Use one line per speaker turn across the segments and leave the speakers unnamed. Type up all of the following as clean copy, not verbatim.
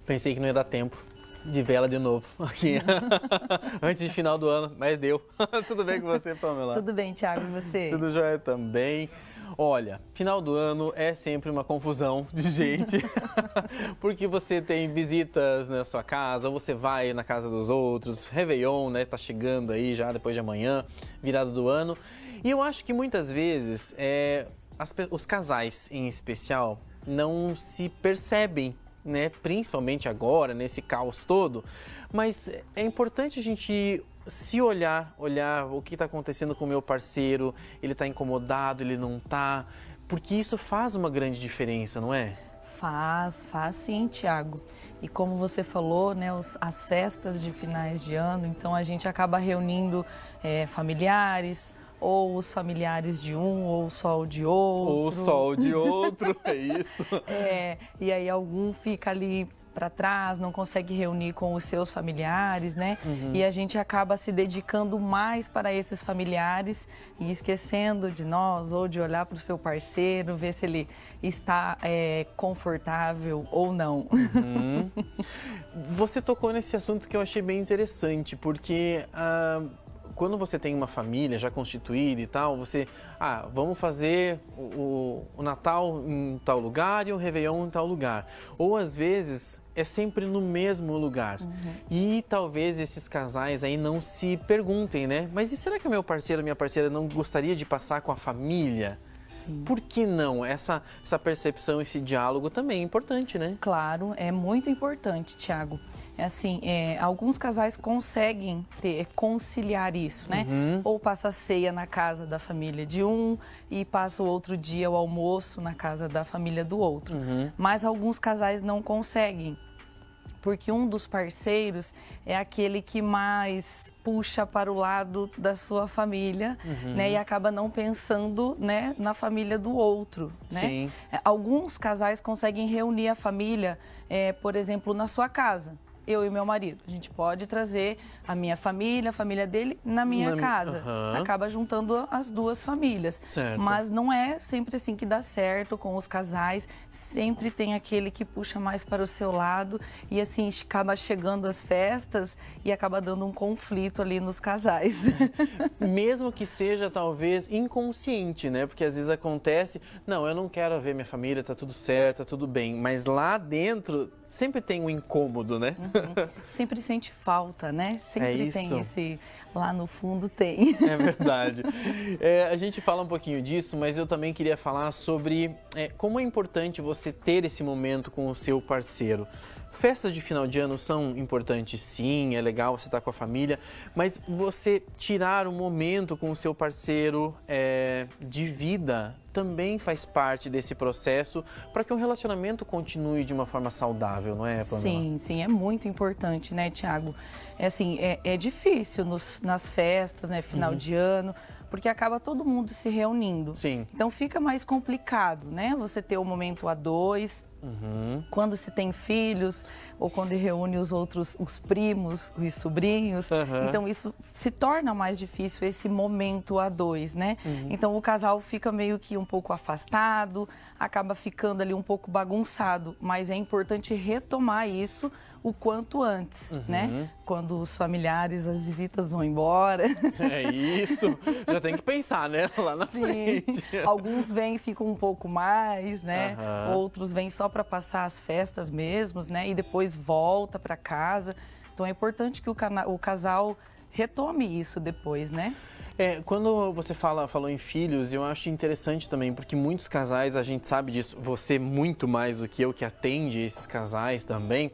Pensei que não ia dar tempo de vela de novo aqui antes de final do ano, mas deu. Tudo bem com você, Pamela?
Tudo bem, Thiago, e você?
Tudo jóia também. Olha, final do ano é sempre uma confusão de gente, porque você tem visitas na sua casa, ou você vai na casa dos outros, Réveillon, né, tá chegando aí já depois de amanhã, virada do ano. E eu acho que muitas vezes os casais em especial não se percebem, né, principalmente agora, nesse caos todo, mas é importante a gente se olhar o que está acontecendo com o meu parceiro, ele está incomodado, ele não está, porque isso faz uma grande diferença, não é?
Faz sim, Thiago. E como você falou, né, as festas de finais de ano, então a gente acaba reunindo familiares, ou os familiares de um, ou só o de outro.
Ou só o de outro, é isso.
E aí algum fica ali para trás, não consegue reunir com os seus familiares, né? E a gente acaba se dedicando mais para esses familiares e esquecendo de nós ou de olhar para o seu parceiro, ver se ele está confortável ou não.
Você tocou nesse assunto que eu achei bem interessante, porque quando você tem uma família já constituída e tal, vamos fazer o Natal em tal lugar e o Réveillon em tal lugar. Ou às vezes é sempre no mesmo lugar. E talvez esses casais aí não se perguntem, né? Mas e será que o meu parceiro, minha parceira não gostaria de passar com a família?
Sim.
Por que não? Essa percepção, esse diálogo também é importante, né?
Claro, é muito importante, Thiago. Alguns casais conseguem conciliar isso, né? Ou passa a ceia na casa da família de um e passa o outro dia o almoço na casa da família do outro. Mas alguns casais não conseguem, porque um dos parceiros é aquele que mais puxa para o lado da sua família, né? E acaba não pensando, né, na família do outro, né?
Sim.
Alguns casais conseguem reunir a família, por exemplo, na sua casa. Eu e meu marido, a gente pode trazer a minha família, a família dele na minha casa. Acaba juntando as duas famílias.
Certo.
Mas não é sempre assim que dá certo com os casais. Sempre tem aquele que puxa mais para o seu lado e assim acaba chegando as festas e acaba dando um conflito ali nos casais.
Mesmo que seja talvez inconsciente, né? Porque às vezes acontece, não, eu não quero ver minha família, tá tudo certo, tá tudo bem. Mas lá dentro sempre tem um incômodo, né?
Sempre sente falta, né? Sempre
isso.
tem esse... Lá no fundo tem.
É verdade. A gente fala um pouquinho disso, mas eu também queria falar sobre como é importante você ter esse momento com o seu parceiro. Festas de final de ano são importantes, sim, é legal você estar com a família, mas você tirar um momento com o seu parceiro de vida também faz parte desse processo para que o relacionamento continue de uma forma saudável, não é, Pamela?
Sim, é muito importante, né, Thiago? É difícil nas festas, né, final de ano, porque acaba todo mundo se reunindo.
Sim.
Então fica mais complicado, né? Você ter o momento a dois. Quando se tem filhos ou quando reúne os primos, os sobrinhos, então isso se torna mais difícil esse momento a dois, né? Então o casal fica meio que um pouco afastado, acaba ficando ali um pouco bagunçado, mas é importante retomar isso o quanto antes, né? Quando os familiares, as visitas vão embora.
É isso, já tem que pensar, né? Lá na frente.
Alguns vêm e ficam um pouco mais, né? Outros vêm só para passar as festas mesmo, né? E depois volta para casa. Então é importante que o casal retome isso depois, né?
Quando você falou em filhos, eu acho interessante também, porque muitos casais, a gente sabe disso, você muito mais do que eu, que atende esses casais também,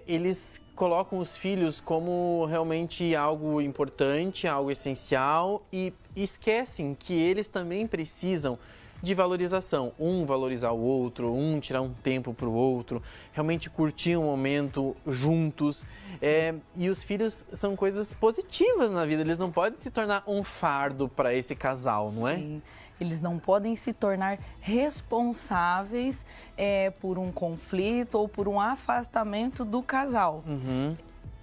eles colocam os filhos como realmente algo importante, algo essencial e esquecem que eles também precisam de valorização, um valorizar o outro, um tirar um tempo para o outro, realmente curtir um momento juntos. E os filhos são coisas positivas na vida, eles não podem se tornar um fardo para esse casal, não é?
Sim. Eles não podem se tornar responsáveis por um conflito ou por um afastamento do casal.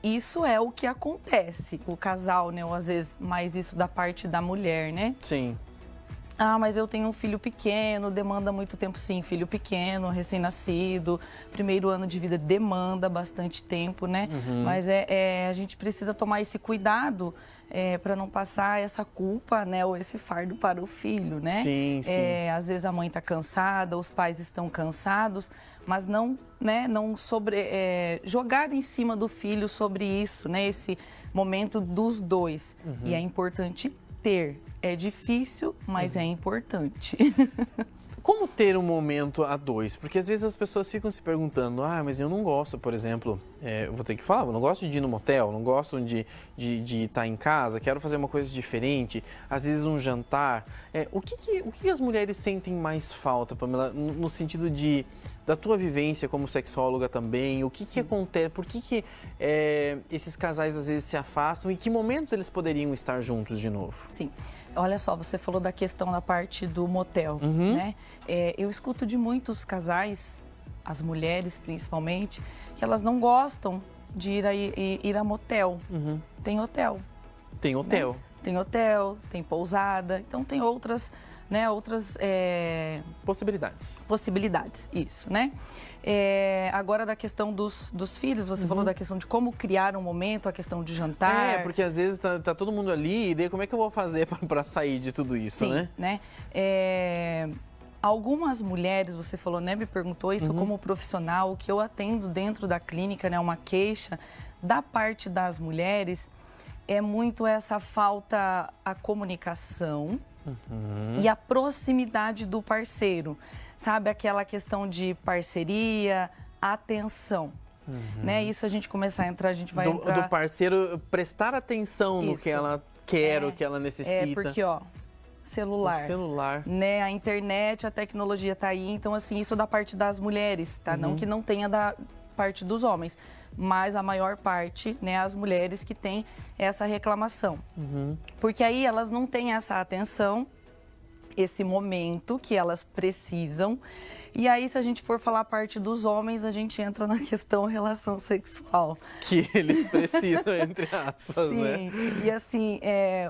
Isso é o que acontece, o casal, né? Ou às vezes mais isso da parte da mulher, né?
Sim.
Ah, mas eu tenho um filho pequeno, demanda muito tempo, sim. Filho pequeno, recém-nascido, primeiro ano de vida demanda bastante tempo, né? Mas a gente precisa tomar esse cuidado para não passar essa culpa, né? Ou esse fardo para o filho, né?
Sim, sim.
Às vezes a mãe está cansada, os pais estão cansados, mas não, né? Não jogar em cima do filho sobre isso, né? Esse momento dos dois. E é importante ter. É difícil, mas é importante.
Como ter um momento a dois? Porque às vezes as pessoas ficam se perguntando, mas eu não gosto, por exemplo, eu vou ter que falar, eu não gosto de ir no motel, não gosto de estar em casa, quero fazer uma coisa diferente, às vezes um jantar. O que as mulheres sentem mais falta, Pamela, no sentido da tua vivência como sexóloga também? O que acontece? Por que esses casais às vezes se afastam e que momentos eles poderiam estar juntos de novo?
Sim. Olha só, você falou da questão da parte do motel, né? Eu escuto de muitos casais, as mulheres principalmente, que elas não gostam de ir a motel. Tem hotel.
Tem hotel.
Né? Tem hotel, tem pousada, então tem outras possibilidades, isso, né? Agora da questão dos filhos, você falou da questão de como criar um momento, a questão de jantar.
Porque às vezes tá todo mundo ali e daí como é que eu vou fazer para sair de tudo isso,
Sim, né? Algumas mulheres, você falou, né, me perguntou isso como profissional, o que eu atendo dentro da clínica, né, uma queixa da parte das mulheres é muito essa falta a comunicação e a proximidade do parceiro, sabe? Aquela questão de parceria, atenção, né? Isso a gente começar a entrar, a gente vai entrar...
Do parceiro prestar atenção no que ela quer, o que ela necessita.
Porque, celular.
O celular.
Né? A internet, a tecnologia tá aí, então, assim, isso da parte das mulheres, tá? Não que não tenha da parte dos homens, mas a maior parte, né, as mulheres que têm essa reclamação. Porque aí elas não têm essa atenção, esse momento que elas precisam. E aí, se a gente for falar a parte dos homens, a gente entra na questão relação sexual.
Que eles precisam, entre aspas, né?
Sim, e assim,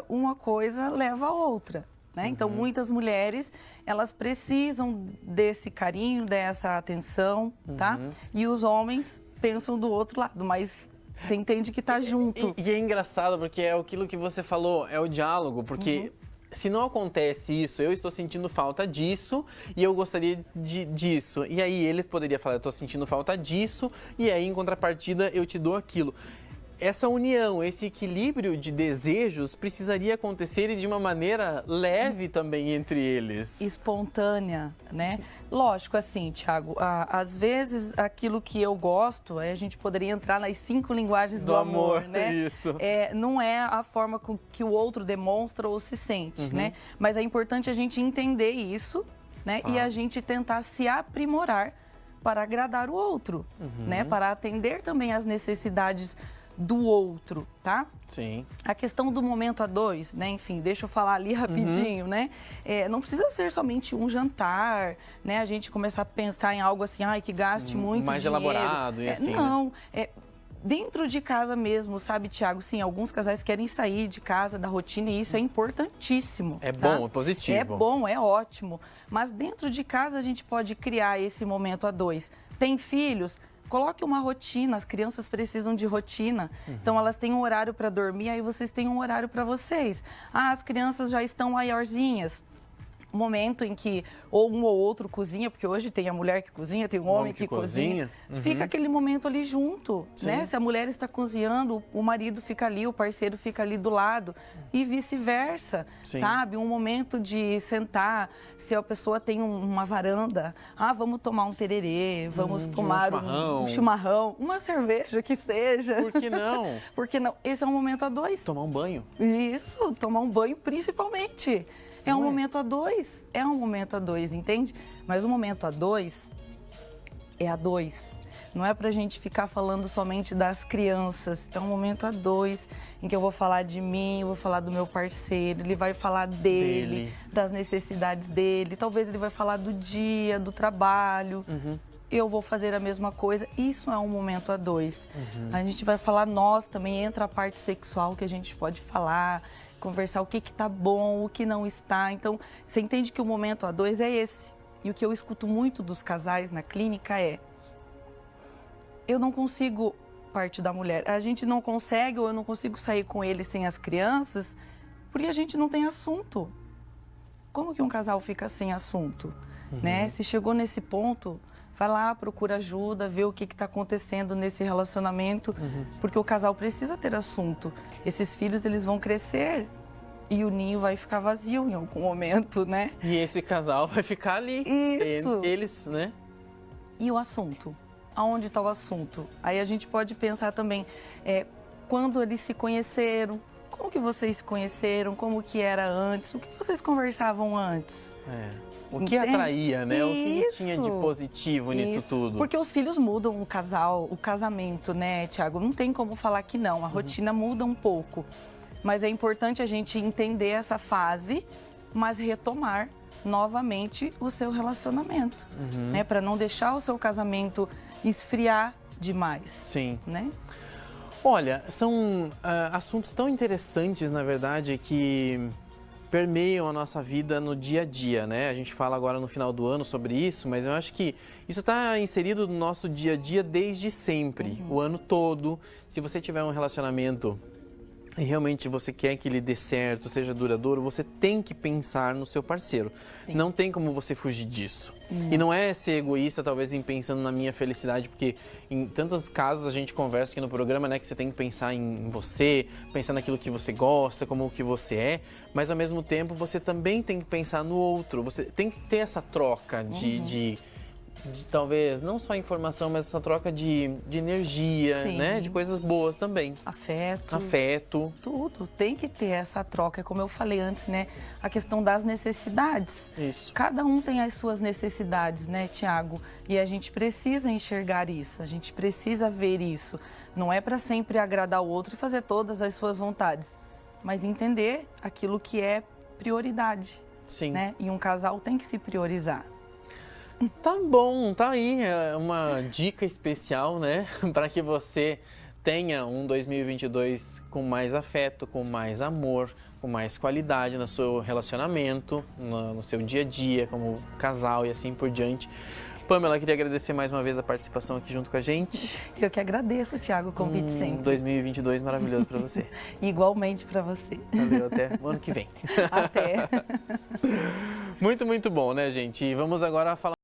uma coisa leva a outra, né? Então, muitas mulheres, elas precisam desse carinho, dessa atenção, tá? E os homens pensam do outro lado, mas você entende que tá junto.
E é engraçado, porque é aquilo que você falou, é o diálogo, porque se não acontece isso, eu estou sentindo falta disso e eu gostaria disso. E aí ele poderia falar, eu estou sentindo falta disso, e aí em contrapartida eu te dou aquilo. Essa união, esse equilíbrio de desejos precisaria acontecer de uma maneira leve também entre eles.
Espontânea, né? Lógico, assim, Thiago, às vezes aquilo que eu gosto, a gente poderia entrar nas 5 linguagens do amor, né?
Isso.
Não é a forma que o outro demonstra ou se sente, né? Mas é importante a gente entender isso, né? E a gente tentar se aprimorar para agradar o outro, né? Para atender também as necessidades do outro, tá?
Sim.
A questão do momento a dois, né? Enfim, deixa eu falar ali rapidinho, né? Não precisa ser somente um jantar, né? A gente começar a pensar em algo assim, que gaste muito
mais
dinheiro.
elaborado e assim,
não, dentro de casa mesmo, sabe, Thiago? Sim, alguns casais querem sair de casa, da rotina, e isso é importantíssimo.
É
tá?
bom, é positivo.
É bom, é ótimo. Mas dentro de casa a gente pode criar esse momento a dois. Tem filhos? Coloque uma rotina, as crianças precisam de rotina. Então, elas têm um horário para dormir, aí vocês têm um horário para vocês. As crianças já estão maiorzinhas. Momento em que ou um ou outro cozinha, porque hoje tem a mulher que cozinha, tem o homem que cozinha. Fica aquele momento ali junto, né? Se a mulher está cozinhando, o marido fica ali, o parceiro fica ali do lado e vice-versa, sabe? Um momento de sentar, se a pessoa tem uma varanda, vamos tomar um tererê, vamos tomar um chimarrão, uma cerveja que seja.
Por que não?
Por que não? Esse é um momento a dois.
Tomar um banho.
Isso, tomar um banho principalmente. É um momento a dois, entende? Mas o momento a dois é a dois. Não é pra gente ficar falando somente das crianças. É um momento a dois, em que eu vou falar de mim, eu vou falar do meu parceiro, ele vai falar dele, das necessidades dele. Talvez ele vai falar do dia, do trabalho. Eu vou fazer a mesma coisa. Isso é um momento a dois. A gente vai falar, nós também entra a parte sexual que a gente pode falar. conversar o que tá bom, o que não está. Então, você entende que o momento a dois é esse. E o que eu escuto muito dos casais na clínica é: eu não consigo parte da mulher, a gente não consegue, ou eu não consigo sair com ele sem as crianças, porque a gente não tem assunto. Como que um casal fica sem assunto? Né? Se chegou nesse ponto, vai lá, procura ajuda, vê o que está acontecendo nesse relacionamento, porque o casal precisa ter assunto. Esses filhos, eles vão crescer e o ninho vai ficar vazio em algum momento, né?
E esse casal vai ficar ali.
Isso.
Eles, né?
E o assunto? Aonde está o assunto? Aí a gente pode pensar também, quando eles se conheceram, como que vocês se conheceram, como que era antes, o que vocês conversavam antes?
O que atraía, né?
Isso.
O que tinha de positivo nisso tudo?
Porque os filhos mudam o casal, o casamento, né, Tiago? Não tem como falar que não, a rotina muda um pouco. Mas é importante a gente entender essa fase, mas retomar novamente o seu relacionamento, né? Para não deixar o seu casamento esfriar demais.
Sim.
Né?
Olha, são assuntos tão interessantes, na verdade, que permeiam a nossa vida no dia a dia, né? A gente fala agora no final do ano sobre isso, mas eu acho que isso está inserido no nosso dia a dia desde sempre, o ano todo. Se você tiver um relacionamento e realmente você quer que ele dê certo, seja duradouro, você tem que pensar no seu parceiro.
Sim.
Não tem como você fugir disso. E não é ser egoísta, talvez, em pensando na minha felicidade, porque em tantos casos a gente conversa aqui no programa, né, que você tem que pensar em você, pensar naquilo que você gosta, como que você é, mas ao mesmo tempo você também tem que pensar no outro. Você tem que ter essa troca de talvez, não só informação, mas essa troca de energia,
Sim.
né? De coisas boas também.
Afeto. Tudo. Tem que ter essa troca, como eu falei antes, né? A questão das necessidades.
Isso.
Cada um tem as suas necessidades, né, Tiago? E a gente precisa enxergar isso, a gente precisa ver isso. Não é para sempre agradar o outro e fazer todas as suas vontades, mas entender aquilo que é prioridade.
Sim.
Né? E um casal tem que se priorizar.
Tá bom, tá aí uma dica especial, né, para que você tenha um 2022 com mais afeto, com mais amor, com mais qualidade no seu relacionamento, no seu dia a dia, como casal e assim por diante. Pamela, queria agradecer mais uma vez a participação aqui junto com a gente.
Eu que agradeço, Tiago, o convite sempre.
2022 maravilhoso para você.
Igualmente para você.
Valeu, até o ano que vem.
Até.
Muito, muito bom, né, gente? E vamos agora falar